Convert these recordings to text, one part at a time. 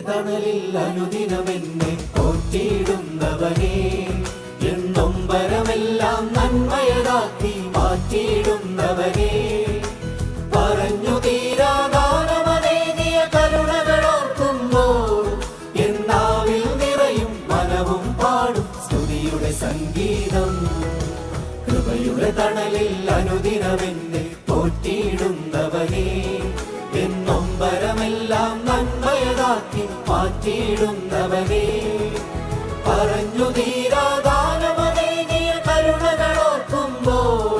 തണലിൽ അനുദിനമെന്നെ പോറ്റിയിടുന്നവനേ, എന്നൊമ്പരമെല്ലാം നന്മയതാക്കി മാറ്റിയിടുന്നവനേ, പറഞ്ഞു തീരാഗാനമനേകിയ കരുണകളോർക്കുമ്പോൾ എന്നാവിൽ നിറയും മനവും പാടും സ്തുതിയുടെ സംഗീതം. കൃപയുടെ തണലിൽ അനുദിനമെന്നെ പോറ്റിയിടുന്നവനേ, എന്നൊമ്പരമെല്ലാം നന്മയതാക്കി മാറ്റിയിടുന്നവനേ, പറഞ്ഞു തീരാഗാനമനേകിയ കരുണകളോർക്കുമ്പോൾ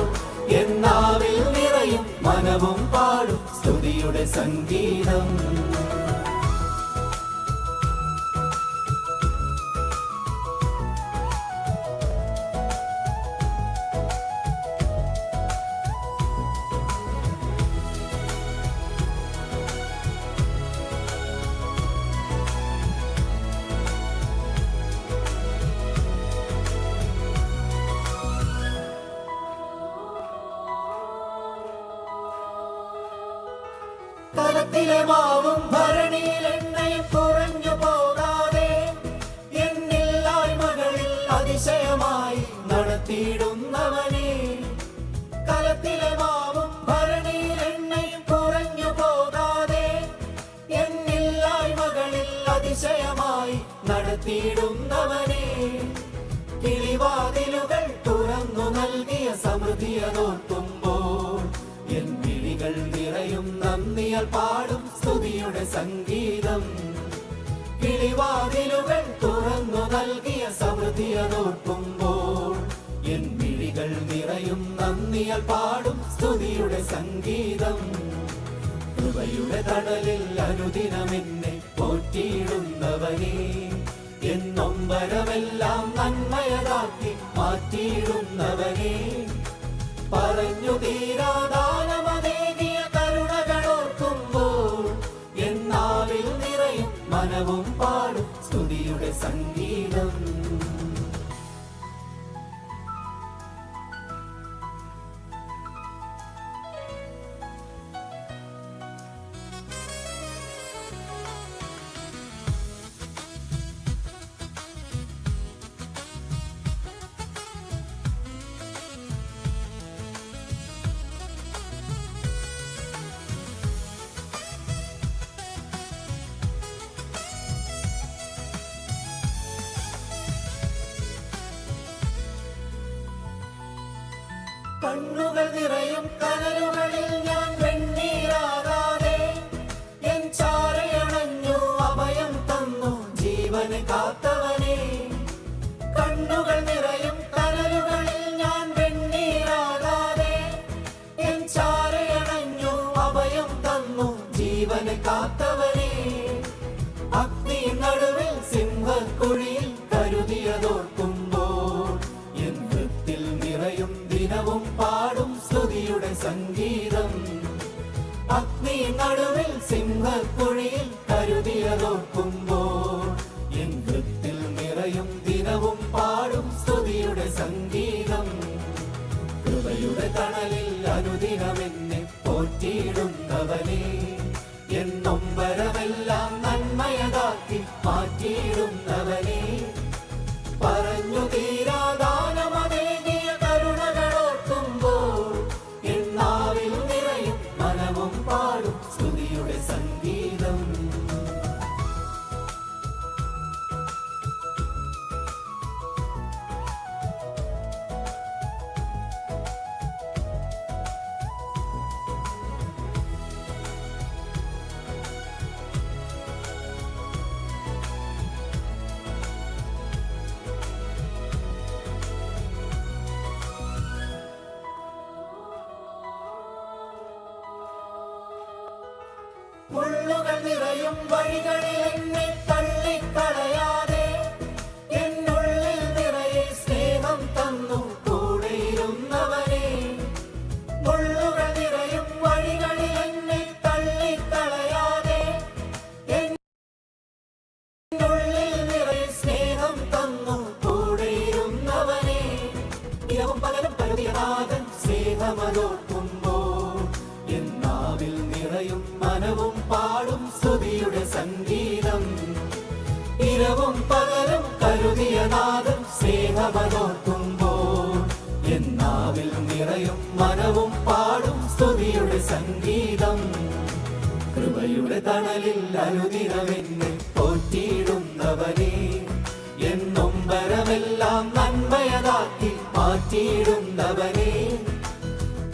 എന്നാവിൽ നിറയും മനവും പാടും സ്തുതിയുടെ സംഗീതം. കലത്തിലെ മാവും ഭരണിയിൽ എണ്ണയും കുറഞ്ഞു പോകാതെ എന്നില്ലായ്മകളിൽ അതിശയമായി നടത്തിയിടുന്നവനേ, കലത്തിലെ മാവും ഭരണിയിൽ എണ്ണയും കുറഞ്ഞു പോകാതെ എന്നില്ലായ്മകളിൽ അതിശയമായി നടത്തിയിടുന്നവനേ, കിളിവാതിലുകൾ തുറന്നു നൽകിയ സമൃദ്ധിയതോർക്കുമ്പോൾ എൻ വിളികൾ നിറയും നന്ദിയാൽ പാടും സ്തുതിയുടെ സംഗീതം. കിളിവാതിലുകൾ തുറന്നു നൽകിയ സമൃദ്ധിയതോർക്കുമ്പോൾ എൻ വിളികൾ നിറയും നന്ദിയാൽ പാടും സ്തുതിയുടെ സംഗീതം. കൃപയുടെ തണലിൽ അനുദിനമെന്നെ പോറ്റിയിടുന്നവനേ, എന്നൊമ്പരമെല്ലാം നന്മയതാക്കി മാറ്റിയിടുന്നവനേ, പറഞ്ഞു തീരാദാനമനേകിയ കരുണകളോർക്കുമ്പോൾ എന്നാവിൽ നിറയും മനവും പാടും സ്തുതിയുടെ സംഗീതം. കണ്ണുകൾ നിറയും കനലുകളിൽ ഞാൻ വെണ്ണീറാകാതെ എൻ ചാരയണഞ്ഞു അഭയം തന്നു ജീവന് കാത്തവനേ, കണ്ണുകൾ നിറയും കനലുകളിൽ ഞാൻ വെണ്ണീറാകാതെ എൻ ചാരയണഞ്ഞു അഭയം തന്നു ജീവന് കാത്തവനേ, അഗ്നി നടുവിൽ സിംഹക്കുഴിയിൽ കരുതിയതോർക്കുമ്പോൾ എൻ ഹൃത്തിൽ നിറയും ദിനവും പാടും സ്തുതിയുടെ സംഗീതം. അഗ്നി നടുവിൽ സിംഹക്കുഴിയിൽ കരുതിയതോർക്കുമ്പോൾ എൻ ഹൃത്തിൽ നിറയും ദിനവും പാടും സ്തുതിയുടെ സംഗീതം. കൃപയുടെ തണലിൽ അനുദിനമെന്നെ പോറ്റിയിടുന്നവനേ, എന്നൊമ്പരമെല്ലാം നന്മയതാക്കി മാറ്റിയിടുന്നവനേ, പറഞ്ഞു തീരാദാനമനേകിയ കരുണകളോർക്കുമ്പോൾ എന്നാവിൽ നിറയും മനവും പാടും സ്തുതിയുടെ സംഗീതം. മുള്ളുകൾ നിറയും വഴികളിൽ എന്നെ തള്ളിക്കളയാതെ എന്നുള്ളിൽ നിറയെ സ്നേഹം തന്നു കൂടെയിരുന്നവനേ, മുള്ളുകൾ നിറയും വഴികളിൽ എന്നെ തള്ളിക്കളയാതെ എന്നുള്ളിൽ നിറയെ സ്നേഹം തന്നു കൂടെയിരുന്നവനേ, ഇരവും പകലും കരുതിയനാഥൻ സ്നേഹമതോർക്കുമ്പോൾ എന്നാവിൽ നിറയും മനവും പാടും സ്തുതിയുടെ സംഗീതം. കാലമതോർക്കുമ്പോൾ എന്നാവിൽ നിറയും മനവും പാടും സ്തുതിയുടെ സംഗീതം. കൃപയുടെ തണലിൽ അനുദിനമെന്നെ പോറ്റിയിടുന്നവനെ, എന്നൊമ്പരമെല്ലാം നന്മയതാക്കി മാറ്റിയിടുന്നവനെ,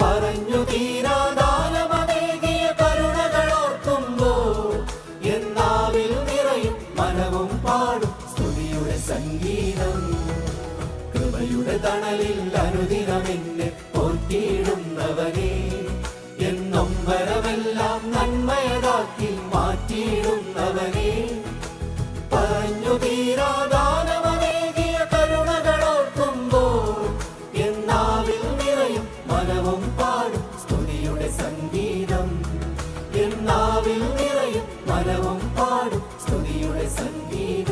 പറഞ്ഞു തീരാദാനമേകിയ കരുണകളോർക്കുമ്പോൾ എന്നാവിൽ നിറയും മനവും പാടും സ്തുതിയുടെ സംഗീതം. കൃപയുടെ തണലിൽ അനുദിനമെന്നെ പോറ്റിയിടുന്നവനെ, എന്നൊമ്പരമെല്ലാം നന്മയതാക്കി മാറ്റിയിടുന്നവനെ, പറഞ്ഞു തീരാദാനമേകിയ കരുണകളോർക്കുമ്പോൾ എന്നാവിൽ നിറയും മനവും പാടും സ്തുതിയുടെ സംഗീതം. എന്നാവിൽ നിറയും മനവും പാടും സ്തുതിയുടെ സംഗീതം.